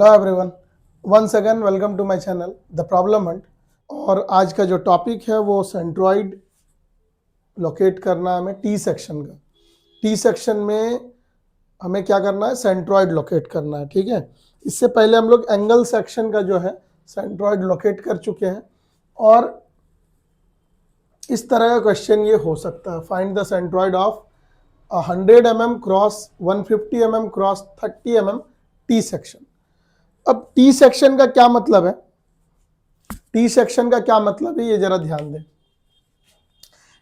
Hello everyone, once again welcome to my channel the problem hunt. और आज का जो टॉपिक है वो सेंट्रॉइड लोकेट करना हमें टी सेक्शन का। टी सेक्शन में हमें क्या करना है, सेंट्रॉइड लोकेट करना है। ठीक है, इससे पहले हम लोग एंगल सेक्शन का जो है सेंट्रॉइड लोकेट कर चुके हैं। और इस तरह का क्वेश्चन ये हो सकता है, find the centroid of 100 mm cross 150 mm cross 30 mm T section. अब टी सेक्शन का क्या मतलब है, टी सेक्शन का क्या मतलब है ये जरा ध्यान दें।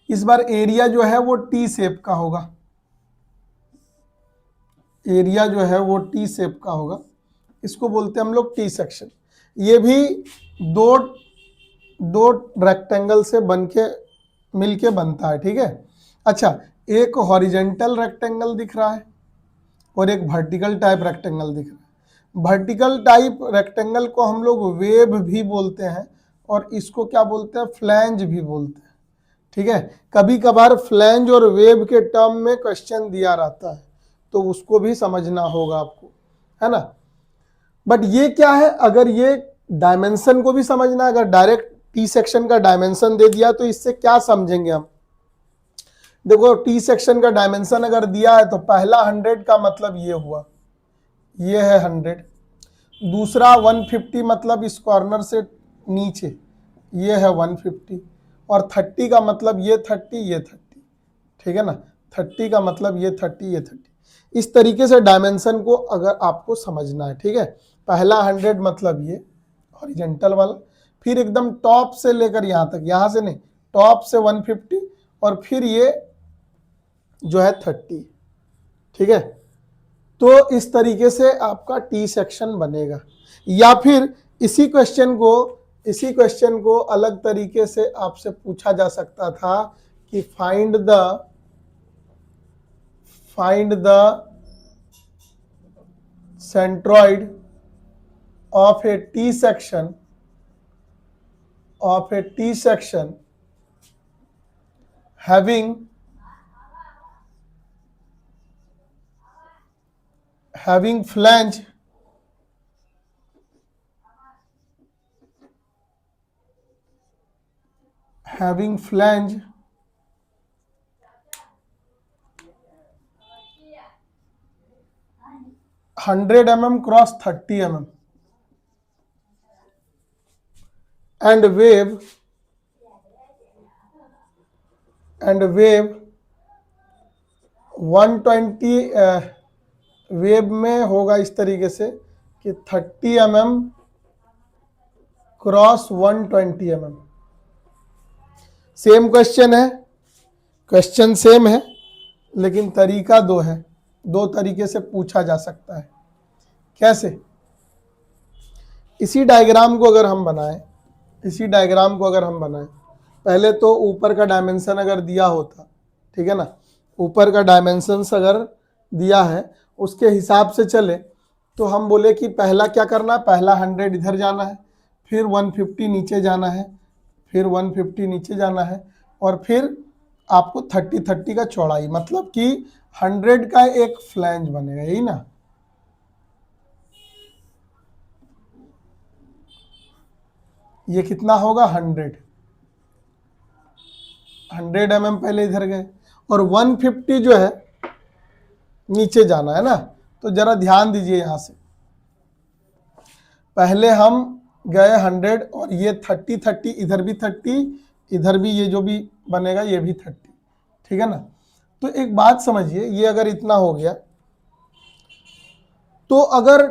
इस बार एरिया जो है वो टी शेप का होगा, एरिया जो है वो टी शेप का होगा, इसको बोलते हैं हम लोग टी सेक्शन। ये भी दो दो रेक्टेंगल से बन के मिलके बनता है। ठीक है, अच्छा, एक हॉरिजेंटल रेक्टेंगल दिख रहा है और एक वर्टिकल टाइप रेक्टेंगल दिख रहा है। वर्टिकल टाइप रेक्टेंगल को हम लोग वेव भी बोलते हैं और इसको क्या बोलते हैं, फ्लैंज भी बोलते हैं। ठीक है, कभी कभार फ्लैंज और वेव के टर्म में क्वेश्चन दिया रहता है तो उसको भी समझना होगा आपको, है ना। बट ये क्या है, अगर ये डायमेंशन को भी समझना, अगर डायरेक्ट टी सेक्शन का डायमेंशन दे दिया तो इससे क्या समझेंगे हम। देखो, टी सेक्शन का डायमेंशन अगर दिया है तो पहला 100 का मतलब ये हुआ, ये है 100। दूसरा 150 मतलब इस कॉर्नर से नीचे, ये है 150। और 30 का मतलब ये 30, ये 30। ठीक है ना, 30 का मतलब ये 30, ये 30। इस तरीके से डायमेंशन को अगर आपको समझना है। ठीक है, पहला 100 मतलब ये हॉरिजेंटल वाला, फिर एकदम टॉप से लेकर यहाँ तक, यहाँ से नहीं, टॉप से 150 और फिर ये जो है 30। ठीक है, तो इस तरीके से आपका टी सेक्शन बनेगा। या फिर इसी क्वेश्चन को अलग तरीके से आपसे पूछा जा सकता था कि find the centroid of A T section having flange having flange 100 mm cross 30 mm and wave 120 web में होगा इस तरीके से कि 30 mm cross 120 mm। Same question है, क्वेश्चन सेम है लेकिन तरीका दो है, दो तरीके से पूछा जा सकता है। कैसे, इसी डायग्राम को अगर हम बनाएं, पहले तो ऊपर का डायमेंशन अगर दिया होता, ठीक है ना, ऊपर का डायमेंशन अगर दिया है उसके हिसाब से चले तो हम बोले कि पहला क्या करना है, पहला 100 इधर जाना है, फिर 150 नीचे जाना है, फिर 150 नीचे जाना है, और फिर आपको 30 का चौड़ाई, मतलब कि 100 का एक फ्लैंज बनेगा, यही ना। ये कितना होगा, 100 mm पहले इधर गए और 150 जो है नीचे जाना है ना। तो जरा ध्यान दीजिए, यहां से पहले हम गए 100 और ये 30, इधर भी 30, इधर भी ये जो भी बनेगा ये भी 30। ठीक है ना, तो एक बात समझिए, ये अगर इतना हो गया तो अगर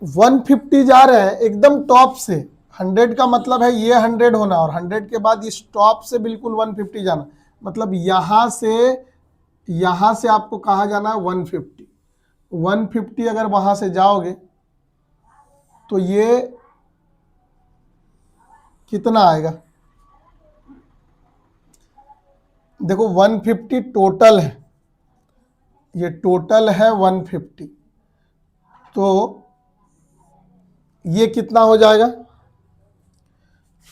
150 जा रहे हैं एकदम टॉप से, 100 का मतलब है ये 100 होना और 100 के बाद इस टॉप से बिल्कुल 150 जाना, मतलब यहां से आपको कहा जाना है 150 अगर वहां से जाओगे तो ये कितना आएगा, देखो 150 टोटल है, ये टोटल है 150, तो ये कितना हो जाएगा,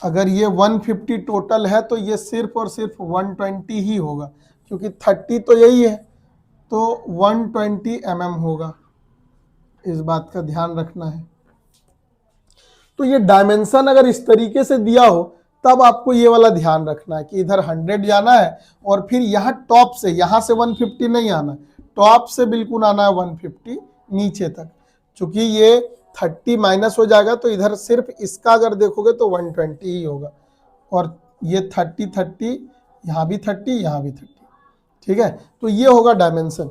अगर ये 150 टोटल है तो ये सिर्फ और सिर्फ 120 ही होगा, क्योंकि 30 तो यही है, तो 120 mm होगा। इस बात का ध्यान रखना है। तो ये डायमेंशन अगर इस तरीके से दिया हो तब आपको ये वाला ध्यान रखना है कि इधर 100 जाना है और फिर यहाँ टॉप से, यहाँ से 150 नहीं आना, टॉप से बिल्कुल आना है 150 नीचे तक। चूंकि ये 30 माइनस हो जाएगा तो इधर सिर्फ इसका अगर देखोगे तो 120 ही होगा, और ये 30 30, यहाँ भी 30, यहाँ भी 30, ठीक है। तो ये होगा डायमेंशन।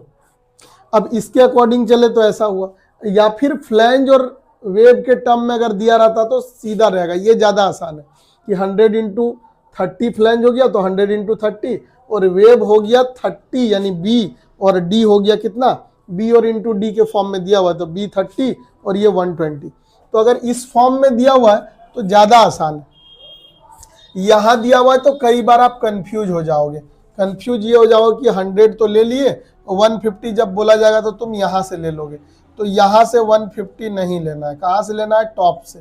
अब इसके अकॉर्डिंग चले तो ऐसा हुआ, या फिर फ्लैंज और वेव के टर्म में अगर दिया रहता तो सीधा रहेगा, ये ज़्यादा आसान है कि 100 इंटू 30 फ्लैंज हो गया तो 100 इंटू 30, और वेव हो गया 30 यानी बी, और डी हो गया कितना, बी और इंटू डी के फॉर्म में दिया हुआ है तो बी 30 और ये 120। तो अगर इस फॉर्म में दिया हुआ है तो ज़्यादा आसान है। यहाँ दिया हुआ है तो कई बार आप कंफ्यूज हो जाओगे, कंफ्यूज ये हो जाओगे कि 100 तो ले लिए, 150 जब बोला जाएगा तो तुम यहाँ से ले लोगे। तो यहाँ से 150 नहीं लेना है, कहाँ से लेना है, टॉप से,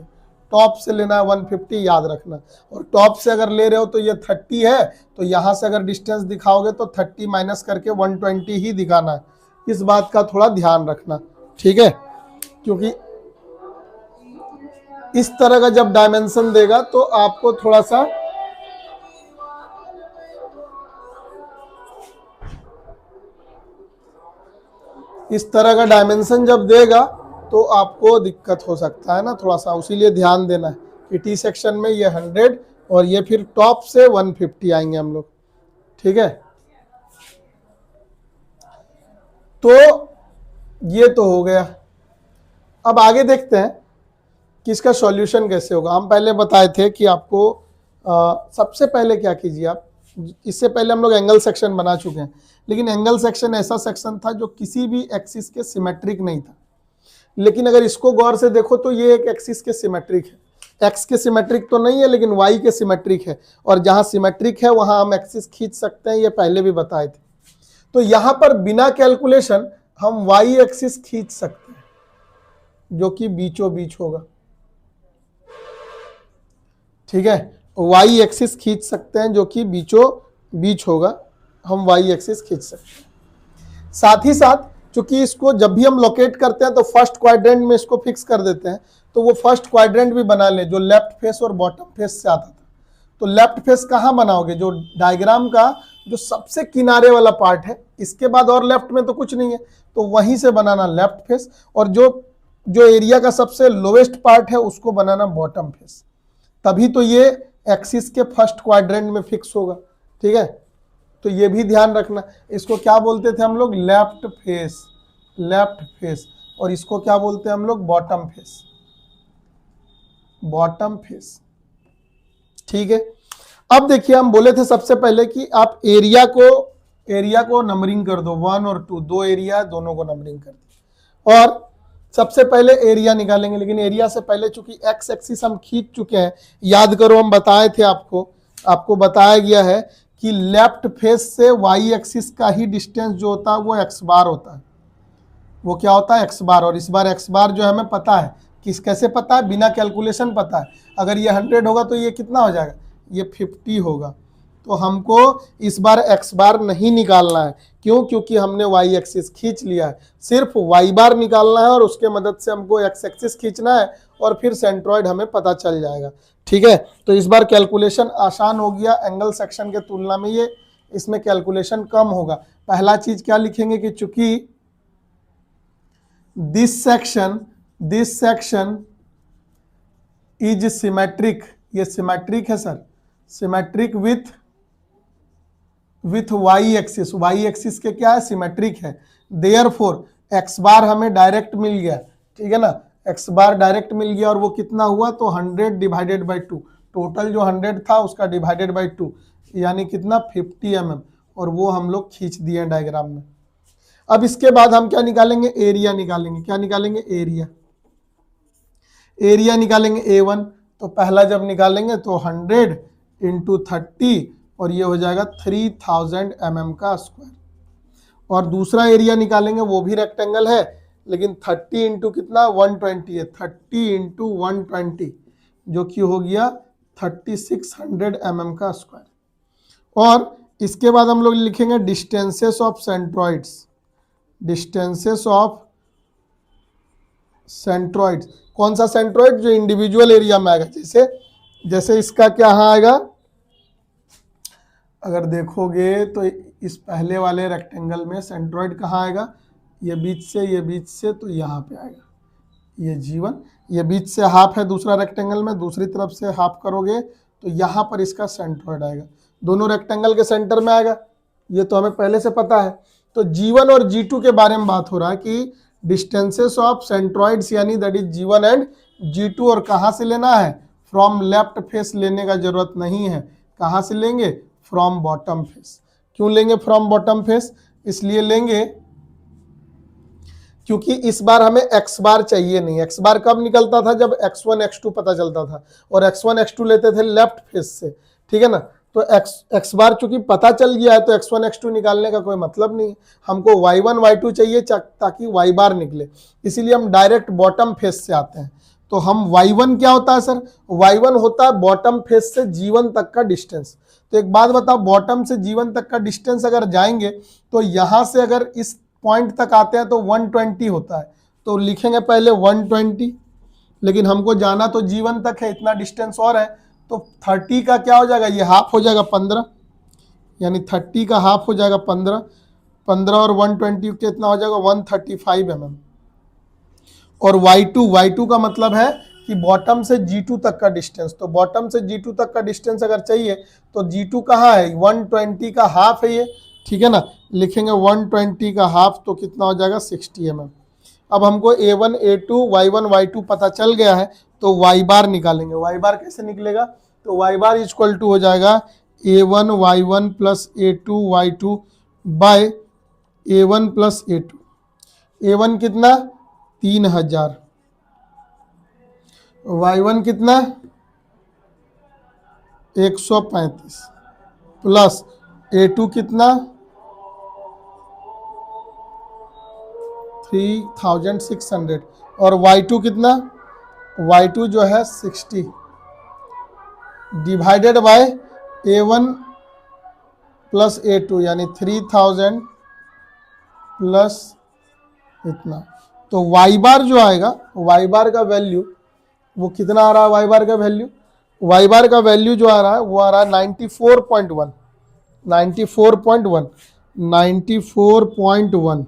टॉप से लेना है 150, याद रखना। और टॉप से अगर ले रहे हो तो ये 30 है, तो यहाँ से अगर डिस्टेंस दिखाओगे तो 30 माइनस करके 120 ही दिखाना है। इस बात का थोड़ा ध्यान रखना, ठीक है, क्योंकि इस तरह का जब डायमेंशन देगा तो आपको थोड़ा सा इस तरह का डायमेंशन जब देगा तो आपको दिक्कत हो सकता है ना थोड़ा सा, उसीलिए ध्यान देना है कि टी सेक्शन में ये 100 और ये फिर टॉप से 150 आएंगे हम लोग, ठीक है। तो ये तो हो गया। अब आगे देखते हैं कि इसका सॉल्यूशन कैसे होगा। हम पहले बताए थे कि आपको सबसे पहले क्या कीजिए आप, इससे पहले हम लोग एंगल सेक्शन बना चुके हैं, लेकिन एंगल सेक्शन ऐसा सेक्शन था जो किसी भी एक्सिस के सिमेट्रिक नहीं था। लेकिन अगर इसको गौर से देखो तो ये एक एक्सिस के सिमेट्रिक है, एक्स के सिमेट्रिक तो नहीं है लेकिन वाई के सिमेट्रिक है, और जहां सिमेट्रिक है वहां हम एक्सिस खींच सकते हैं, ये पहले भी बताए थे। तो यहां पर बिना कैलकुलेशन हम वाई एक्सिस खींच सकते हैं जो कि बीचों बीच होगा, ठीक है, वाई एक्सिस खींच सकते हैं जो कि बीचों बीच होगा, हम वाई एक्सिस खींच सकते हैं। साथ ही साथ चूंकि इसको जब भी हम लोकेट करते हैं तो फर्स्ट क्वाड्रेंट में इसको फिक्स कर देते हैं, तो वो फर्स्ट क्वाड्रेंट भी बना ले जो लेफ्ट फेस और बॉटम फेस से आता था। तो लेफ्ट फेस कहाँ बनाओगे, जो डायग्राम का जो सबसे किनारे वाला पार्ट है, इसके बाद और लेफ्ट में तो कुछ नहीं है, तो वहीं से बनाना लेफ्ट फेस, और जो एरिया का सबसे लोवेस्ट पार्ट है उसको बनाना बॉटम फेस, तभी तो ये एक्सिस के फर्स्ट क्वाड्रेंट में फिक्स होगा, ठीक है। तो ये भी ध्यान रखना, इसको क्या बोलते थे हम लोग, लेफ्ट फेस, लेफ्ट फेस, और इसको क्या बोलते हैं हम लोग, बॉटम फेस, बॉटम फेस, ठीक है। अब देखिए हम बोले थे सबसे पहले कि आप एरिया को नंबरिंग कर दो, 1 और 2, दो एरिया है, दोनों को नंबरिंग कर दी, और सबसे पहले एरिया निकालेंगे। लेकिन एरिया से पहले चूंकि एक्स एक्सिस हम खींच चुके हैं, याद करो हम बताए थे, आपको बताया गया है कि लेफ्ट फेस से वाई एक्सिस का ही डिस्टेंस जो होता है वो एक्स बार होता है, वो क्या होता है, एक्स बार। और इस बार एक्स बार जो हमें पता है, कैसे पता है, बिना कैलकुलेशन पता है। अगर ये 100 होगा तो ये कितना हो जाएगा, ये 50 होगा। तो हमको इस बार एक्स बार नहीं निकालना है, क्यों, क्योंकि हमने वाई एक्सिस खींच लिया है, सिर्फ वाई बार निकालना है, और उसके मदद से हमको एक्स एक्सिस खींचना है, और फिर सेंट्रॉइड हमें पता चल जाएगा, ठीक है। तो इस बार कैलकुलेशन आसान हो गया, एंगल सेक्शन के तुलना में ये इसमें कैलकुलेशन कम होगा। पहला चीज क्या लिखेंगे कि चूंकि दिस सेक्शन इज सिमेट्रिक, ये सिमेट्रिक है sir, symmetric with Y axis, Y axis के क्या है, सिमेट्रिक है। देयरफॉर एक्स बार हमें डायरेक्ट मिल गया, ठीक है ना, एक्स बार डायरेक्ट मिल गया, और वो कितना हुआ, तो 100 डिवाइडेड बाई 2, टोटल जो 100 था उसका डिवाइडेड बाई 2, यानी कितना 50 mm, और वो हम लोग खींच दिए डायग्राम में। अब इसके बाद हम क्या निकालेंगे, एरिया निकालेंगे। क्या निकालेंगे, एरिया निकालेंगे A1। तो पहला जब निकालेंगे तो 100 इंटू 30, और ये हो जाएगा 3000 mm का स्क्वायर। और दूसरा एरिया निकालेंगे, वो भी रेक्टेंगल है, लेकिन 30 इंटू कितना, 120 है, 30 इंटू 120 जो कि हो गया 3600 mm का स्क्वायर। और इसके बाद हम लोग लिखेंगे distances of centroids, distances of centroid. कौन सा सेंट्रॉइड? जो इंडिविजुअल एरिया में आएगा। जैसे जैसे इसका क्या आएगा, अगर देखोगे तो इस पहले वाले रेक्टेंगल में सेंट्रॉइड कहाँ आएगा, ये बीच से तो यहाँ पे आएगा ये G1। ये बीच से हाफ है दूसरा रेक्टेंगल में, दूसरी तरफ से हाफ करोगे तो यहाँ पर इसका सेंट्रॉइड आएगा, दोनों रेक्टेंगल के सेंटर में आएगा। ये तो हमें पहले से पता है। तो G1 और G2 के बारे में बात हो रहा है कि डिस्टेंसेस ऑफ सेंट्रॉइड्स, यानी that is G1 and G2। और कहाँ से लेना है? फ्रॉम लेफ्ट फेस लेने का जरूरत नहीं है। कहाँ से लेंगे? From bottom face. क्यों लेंगे फ्रॉम बॉटम फेस? इसलिए लेंगे क्योंकि इस बार हमें x बार चाहिए नहीं। x बार कब निकलता था? जब x1 x2 पता चलता था, और x1 x2 लेते थे लेफ्ट फेस से, ठीक है ना। तो x बार चूंकि पता चल गया है तो x1 x2 निकालने का कोई मतलब नहीं। हमको y1 y2 चाहिए ताकि y बार निकले, इसीलिए हम डायरेक्ट बॉटम फेस से आते हैं। तो हम y1 क्या होता है सर? y1 होता है बॉटम फेस से G1 तक का डिस्टेंस। तो एक बात बताओ, बॉटम से G1 तक का डिस्टेंस अगर जाएंगे तो यहां से अगर इस पॉइंट तक आते हैं तो 120 होता है। तो लिखेंगे पहले 120, लेकिन हमको जाना तो G1 तक है, इतना डिस्टेंस और है। तो 30 का क्या हो जाएगा? ये हाफ हो जाएगा 15, यानी 30 का हाफ हो जाएगा 15। 15 और 120 कितना हो जाएगा? 135 mm। और y2 का मतलब है कि बॉटम से G2 तक का डिस्टेंस। तो बॉटम से G2 तक का डिस्टेंस अगर चाहिए तो G2 कहाँ है? 120 का हाफ है ये, ठीक है ना। लिखेंगे 120 का हाफ, तो कितना हो जाएगा? 60 mm। अब हमको A1 A2 Y1 Y2 पता चल गया है, तो y बार निकालेंगे। y बार कैसे निकलेगा? तो y बार इक्वल टू हो जाएगा A1 Y1 plus A2 Y2 bye A1 plus A2। A1 कितना? 3000। Y1 कितना? 135 प्लस A2 कितना? 3600। और y2 कितना? y2 जो है 60 divided by A1 plus A2, यानी 3000 प्लस इतना। तो y बार जो आएगा, y बार का वैल्यू वो कितना आ रहा है? y बार का वैल्यू, y बार का वैल्यू जो आ रहा है वो आ रहा है 94.1। 94.1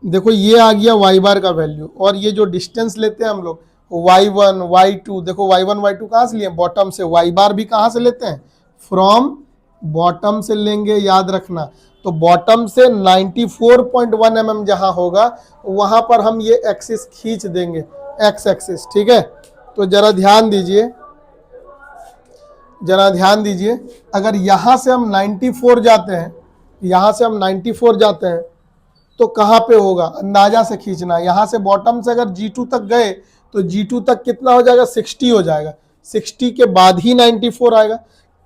देखो ये आ गया y बार का वैल्यू। और ये जो डिस्टेंस लेते हैं हम लोग y1 y2, देखो y1 y2 कहाँ से लिए? बॉटम से। y बार भी कहाँ से लेते हैं? फ्रॉम बॉटम से लेंगे, याद रखना। तो बॉटम से 94.1 mm जहां होगा वहां पर हम ये एक्सिस खींच देंगे, x एक्सिस, ठीक है। तो जरा ध्यान दीजिए, अगर यहां से हम 94 जाते हैं, तो कहाँ पे होगा? अंदाजा से खींचना है। यहाँ से बॉटम से अगर G2 तक गए तो G2 तक कितना हो जाएगा? 60 हो जाएगा। 60 के बाद ही 94 आएगा।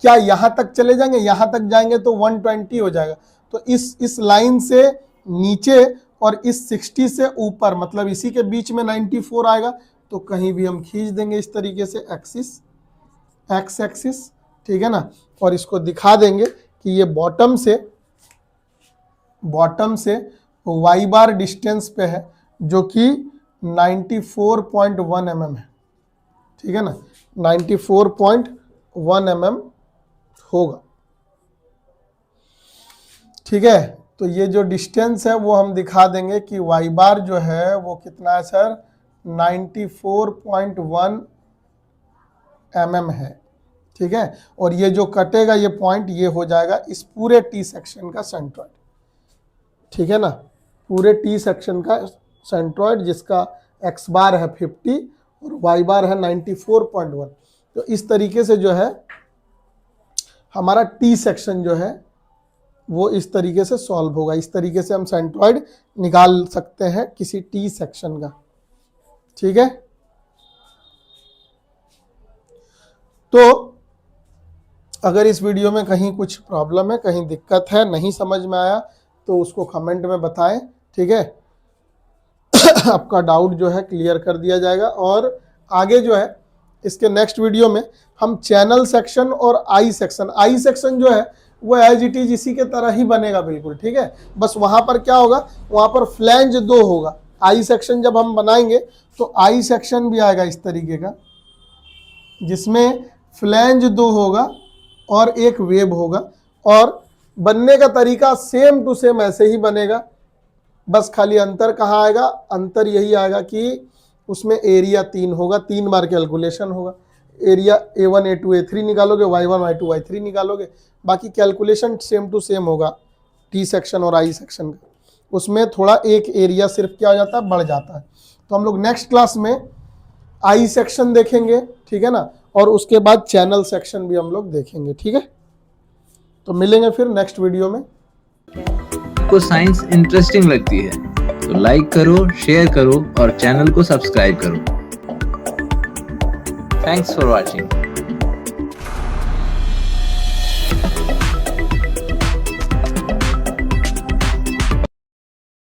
क्या यहाँ तक चले जाएंगे? यहाँ तक जाएंगे तो 120 हो जाएगा। तो इस लाइन से नीचे और इस 60 से ऊपर, मतलब इसी के बीच में 94 आएगा। तो कहीं भी हम खींच देंगे इस तरीके से एक्सिस, एक्स एक्सिस, ठीक है ना। और इसको दिखा देंगे कि ये बॉटम से y बार डिस्टेंस पे है, जो कि 94.1 mm है, ठीक है ना। 94.1 mm होगा, ठीक है। तो ये जो डिस्टेंस है वो हम दिखा देंगे कि y बार जो है वो कितना है सर? 94.1 mm है, ठीक है। और ये जो कटेगा ये पॉइंट, ये हो जाएगा इस पूरे टी सेक्शन का सेंट्रॉइड, ठीक है ना। पूरे टी सेक्शन का सेंट्रॉइड जिसका x बार है 50 और y बार है 94.1। तो इस तरीके से जो है हमारा टी सेक्शन जो है वो इस तरीके से सॉल्व होगा। इस तरीके से हम सेंट्रॉइड निकाल सकते हैं किसी टी सेक्शन का, ठीक है। तो अगर इस वीडियो में कहीं कुछ प्रॉब्लम है, कहीं दिक्कत है, नहीं समझ में आया, तो उसको कमेंट में बताएं, ठीक है। आपका डाउट जो है क्लियर कर दिया जाएगा। और आगे जो है इसके नेक्स्ट वीडियो में हम चैनल सेक्शन और आई सेक्शन जो है वो एज इट इज इसी के तरह ही बनेगा बिल्कुल, ठीक है। बस वहां पर क्या होगा, वहां पर फ्लैंज 2 होगा। आई सेक्शन जब हम बनाएंगे तो आई सेक्शन भी आएगा इस तरीके का, जिसमें फ्लैंज 2 होगा और एक वेब होगा, और बनने का तरीका सेम टू सेम ऐसे ही बनेगा। बस खाली अंतर कहाँ आएगा, अंतर यही आएगा कि उसमें एरिया 3 होगा, 3 बार कैलकुलेशन होगा। एरिया A1 A2 A3 निकालोगे, Y1 Y2 Y3 निकालोगे, बाकी कैलकुलेशन सेम टू सेम होगा टी सेक्शन और आई सेक्शन का। उसमें थोड़ा एक एरिया सिर्फ क्या हो जाता है, बढ़ जाता है। तो हम लोग नेक्स्ट क्लास में आई सेक्शन देखेंगे, ठीक है ना, और उसके बाद चैनल सेक्शन भी हम लोग देखेंगे, ठीक है। तो मिलेंगे फिर नेक्स्ट वीडियो में। को साइंस इंटरेस्टिंग लगती है तो लाइक करो, शेयर करो और चैनल को सब्सक्राइब करो। Thanks for watching.